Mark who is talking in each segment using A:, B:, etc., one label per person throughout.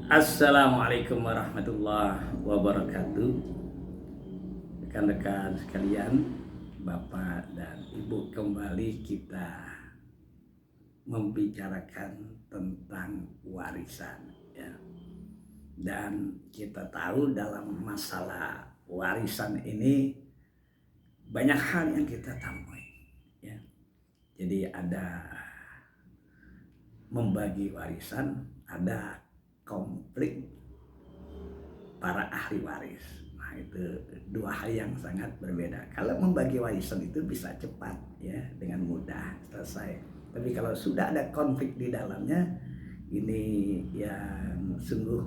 A: Assalamualaikum warahmatullahi wabarakatuh. Rekan-rekan sekalian, Bapak dan Ibu, kembali kita membicarakan tentang warisan ya. Dan kita tahu dalam masalah warisan ini banyak hal yang kita temui ya. Jadi ada membagi warisan, ada konflik para ahli waris. Nah, itu dua hal yang sangat berbeda. Kalau membagi warisan itu bisa cepat ya, dengan mudah selesai. Tapi kalau sudah ada konflik di dalamnya, ini yang sungguh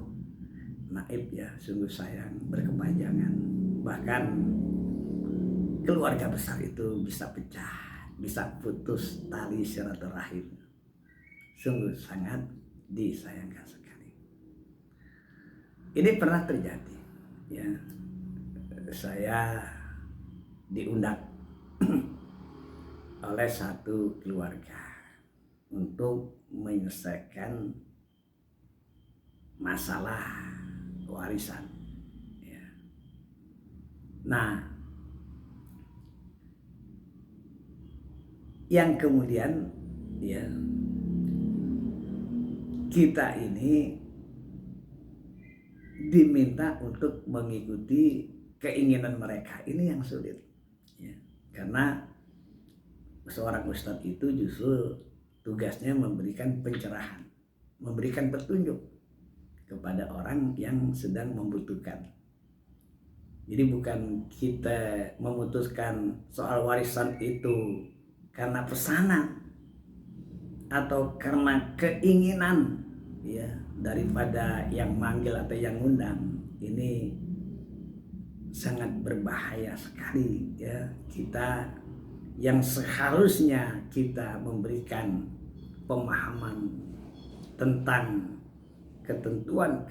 A: naib ya, sungguh sayang, berkepanjangan. Bahkan keluarga besar itu bisa pecah, bisa putus tali silaturahim. Sungguh sangat disayangkan sekali. Ini pernah terjadi ya. Saya diundang oleh satu keluarga untuk menyelesaikan masalah warisan ya. Nah, yang kemudian ya, kita ini diminta untuk mengikuti keinginan mereka. Ini yang sulit ya. Karena seorang ustadz itu justru tugasnya memberikan pencerahan, memberikan petunjuk kepada orang yang sedang membutuhkan. Jadi bukan kita memutuskan soal warisan itu karena pesanan atau karena keinginan ya daripada yang manggil atau yang undang. Ini sangat berbahaya sekali ya. Kita yang seharusnya kita memberikan pemahaman tentang ketentuan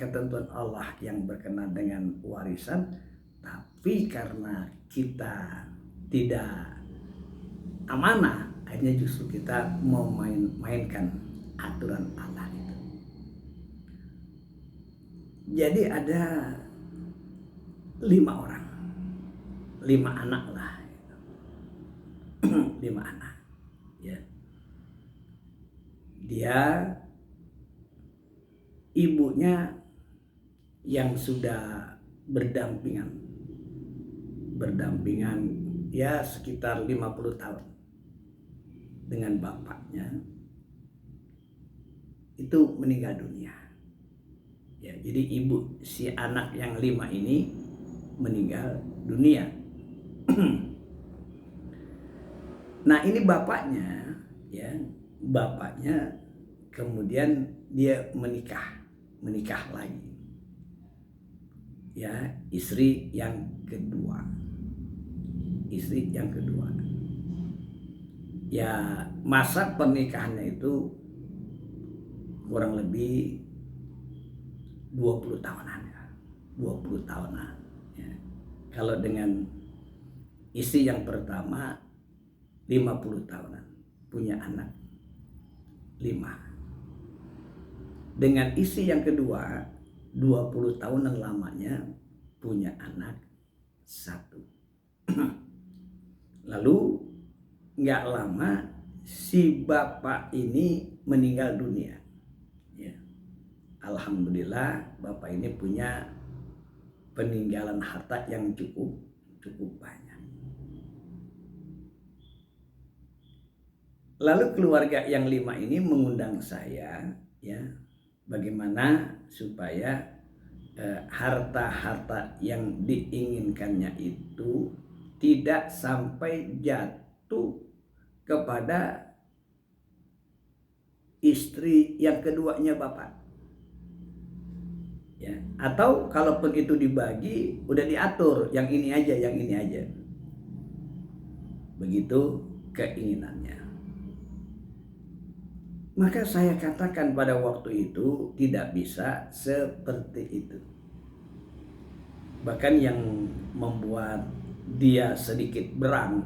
A: Allah yang berkenaan dengan warisan, tapi karena kita tidak amanah, akhirnya justru kita mau mainkan aturan Allah itu. Jadi ada 5 orang, 5 anak lah, 5 anak ya. Dia ibunya yang sudah berdampingan ya sekitar 50 tahun dengan bapaknya, itu meninggal dunia ya. Jadi ibu si anak yang 5 ini meninggal dunia. Nah, ini bapaknya ya, bapaknya kemudian dia menikah lagi ya, istri yang kedua ya. Masa pernikahannya itu kurang lebih 20 tahunan ya. 20 tahunan ya. Kalau dengan istri yang pertama 50 tahunan, punya anak 5. Dengan istri yang kedua 20 tahunan lamanya, punya anak 1. Lalu nggak lama si bapak ini meninggal dunia ya. Alhamdulillah bapak ini punya peninggalan harta yang cukup banyak. Lalu keluarga yang 5 ini mengundang saya ya, bagaimana supaya harta-harta yang diinginkannya itu tidak sampai jatuh kepada istri yang keduanya bapak ya. Atau kalaupun itu dibagi udah diatur, yang ini aja, begitu keinginannya. Maka saya katakan pada waktu itu tidak bisa seperti itu. Bahkan yang membuat dia sedikit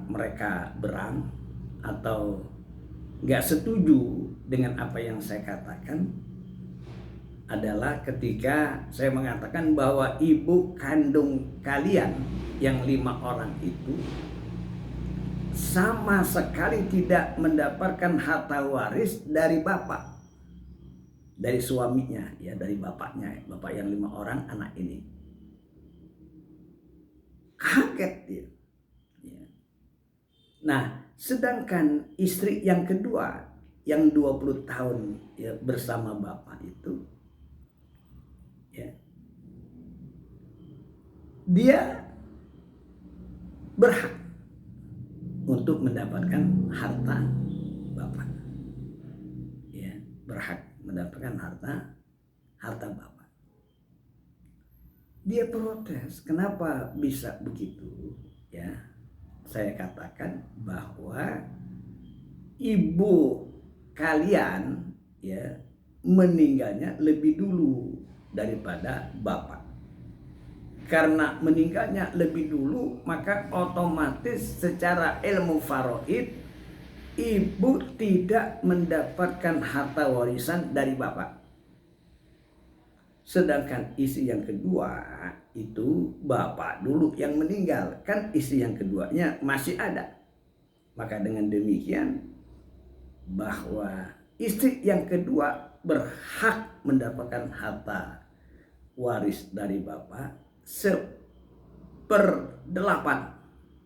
A: mereka berang atau nggak setuju dengan apa yang saya katakan, adalah ketika saya mengatakan bahwa ibu kandung kalian yang 5 orang itu sama sekali tidak mendapatkan harta waris dari bapak, dari suaminya, ya, dari bapaknya, bapak yang 5 orang anak ini. Kaget dia. Ya. Nah, sedangkan istri yang kedua yang 20 tahun ya bersama bapak itu, ya, dia berhak untuk mendapatkan harta bapak, ya, berhak mendapatkan harta bapak. Dia protes, kenapa bisa begitu? Ya, saya katakan bahwa ibu kalian, ya, meninggalnya lebih dulu daripada bapak. Karena meninggalnya lebih dulu, maka otomatis secara ilmu faraid ibu tidak mendapatkan harta warisan dari bapak. Sedangkan istri yang kedua itu bapak dulu yang meninggal, kan istri yang keduanya masih ada. Maka dengan demikian bahwa istri yang kedua berhak mendapatkan harta waris dari bapak 1/8,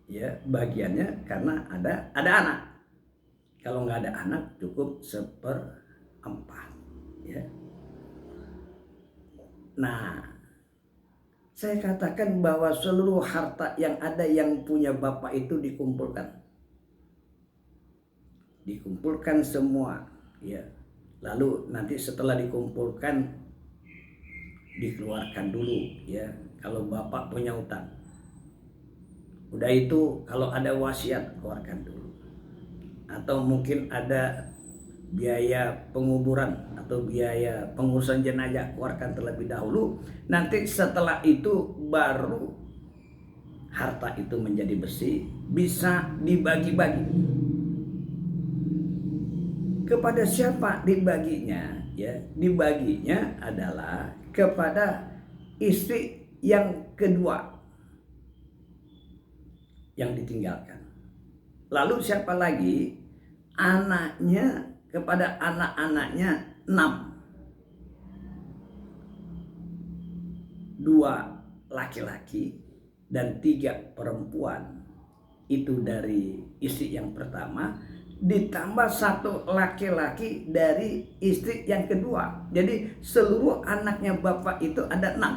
A: ya, bagiannya, karena ada anak. Kalau nggak ada anak cukup 1/4, ya. Nah, saya katakan bahwa seluruh harta yang ada yang punya bapak itu dikumpulkan semua, ya. Lalu nanti setelah dikumpulkan dikeluarkan dulu, ya, kalau bapak punya utang. Udah itu kalau ada wasiat keluarkan dulu. Atau mungkin ada biaya penguburan atau biaya pengurusan jenazah, keluarkan terlebih dahulu. Nanti setelah itu baru harta itu menjadi bersih, bisa dibagi-bagi. Kepada siapa dibaginya? Ya, dibaginya adalah kepada istri yang kedua yang ditinggalkan. Lalu siapa lagi? Anaknya, kepada anak-anaknya 6. 2 laki-laki dan 3 perempuan. Itu dari istri yang pertama, ditambah 1 laki-laki dari istri yang kedua. Jadi seluruh anaknya bapak itu ada 6.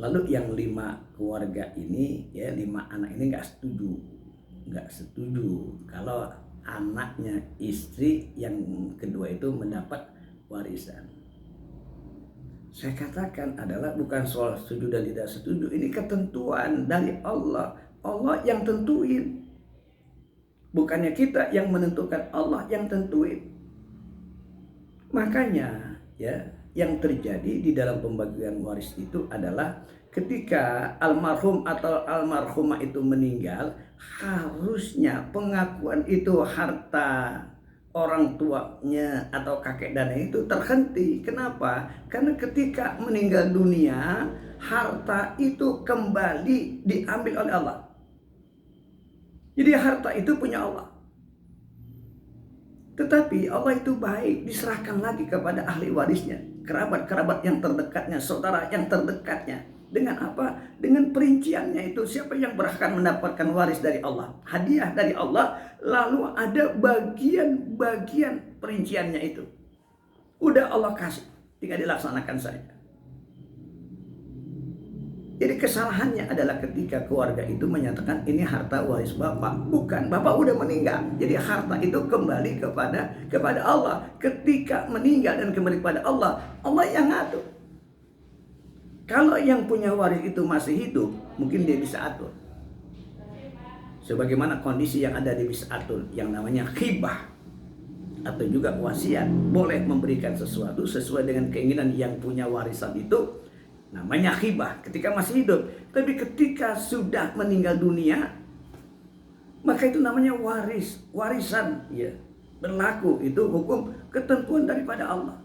A: Lalu yang 5 keluarga ini, ya, 5 anak ini nggak setuju kalau anaknya istri yang kedua itu mendapat warisan. Saya katakan adalah bukan soal setuju dan tidak setuju, ini ketentuan dari Allah. Allah yang tentuin, bukannya kita yang menentukan, Allah yang tentuin. Makanya, ya, yang terjadi di dalam pembagian waris itu adalah ketika almarhum atau almarhumah itu meninggal, harusnya pengakuan itu harta orang tuanya atau kakek dan nenek itu terhenti. Kenapa? Karena ketika meninggal dunia, harta itu kembali diambil oleh Allah. Jadi harta itu punya Allah. Tetapi Allah itu baik, diserahkan lagi kepada ahli warisnya, kerabat-kerabat yang terdekatnya, saudara yang terdekatnya. Dengan apa? Dengan perinciannya itu, siapa yang berhak mendapatkan waris dari Allah, hadiah dari Allah, lalu ada bagian-bagian perinciannya itu. Udah Allah kasih, tinggal dilaksanakan saja. Jadi kesalahannya adalah ketika keluarga itu menyatakan ini harta waris bapak. Bukan, bapak udah meninggal. Jadi harta itu kembali kepada Allah. Ketika meninggal dan kembali kepada Allah, Allah yang ngatur. Kalau yang punya waris itu masih hidup, mungkin dia bisa atur. Sebagaimana kondisi yang ada dia bisa atur, yang namanya hibah atau juga wasiat. Boleh memberikan sesuatu sesuai dengan keinginan yang punya warisan itu. Namanya hibah ketika masih hidup. Tapi ketika sudah meninggal dunia, maka itu namanya warisan, ya. Berlaku itu hukum ketentuan daripada Allah.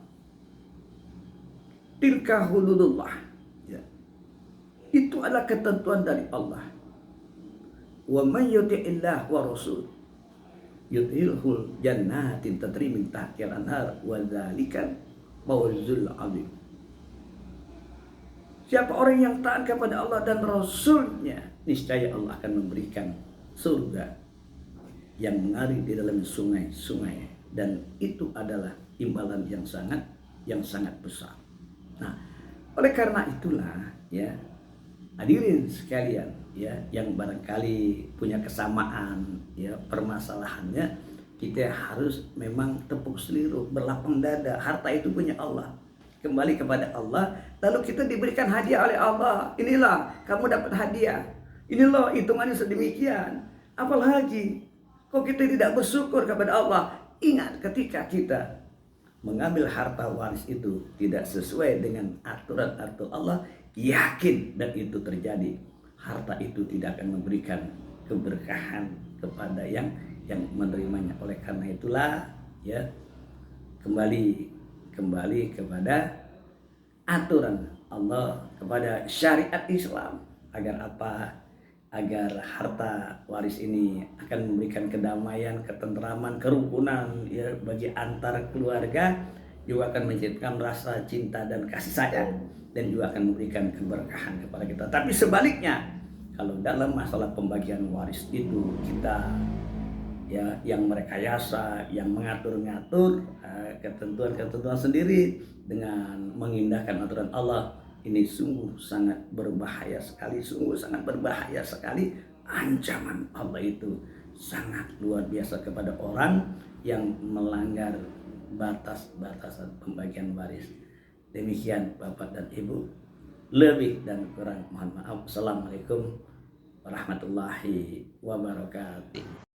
A: Tilka hududullah. Ya. Itu adalah ketentuan dari Allah. Wa man yuti'illah wa rasul yudhilhul jannatin tajri min tahtiha al-anhar wa dzalikal fawzul 'adzim. Siapa orang yang taat kepada Allah dan Rasulnya, niscaya Allah akan memberikan surga yang mengalir di dalam sungai-sungai, dan itu adalah imbalan yang sangat besar. Nah, oleh karena itulah ya, hadirin sekalian ya, yang barangkali punya kesamaan ya permasalahannya, kita harus memang tepuk seliru, berlapang dada. Harta itu punya Allah, kembali kepada Allah. Lalu kita diberikan hadiah oleh Allah. Inilah kamu dapat hadiah, ini loh hitungannya sedemikian. Apalagi kok kita tidak bersyukur kepada Allah? Ingat, ketika kita mengambil harta waris itu tidak sesuai dengan aturan-aturan Allah, yakin dan itu terjadi, harta itu tidak akan memberikan keberkahan kepada yang menerimanya. Oleh karena itulah ya, kembali kepada aturan Allah, kepada syariat Islam. Agar apa? Agar harta waris ini akan memberikan kedamaian, ketentraman, kerukunan ya bagi antar keluarga, juga akan menciptakan rasa cinta dan kasih sayang, dan juga akan memberikan keberkahan kepada kita. Tapi sebaliknya, kalau dalam masalah pembagian waris itu kita ya yang merekayasa, yang mengatur-ngatur ketentuan-ketentuan sendiri dengan mengindahkan aturan Allah, ini sungguh sangat berbahaya sekali, Ancaman Allah itu sangat luar biasa kepada orang yang melanggar batas-batasan pembagian waris. Demikian Bapak dan Ibu, lebih dan kurang mohon maaf. Assalamualaikum warahmatullahi wabarakatuh.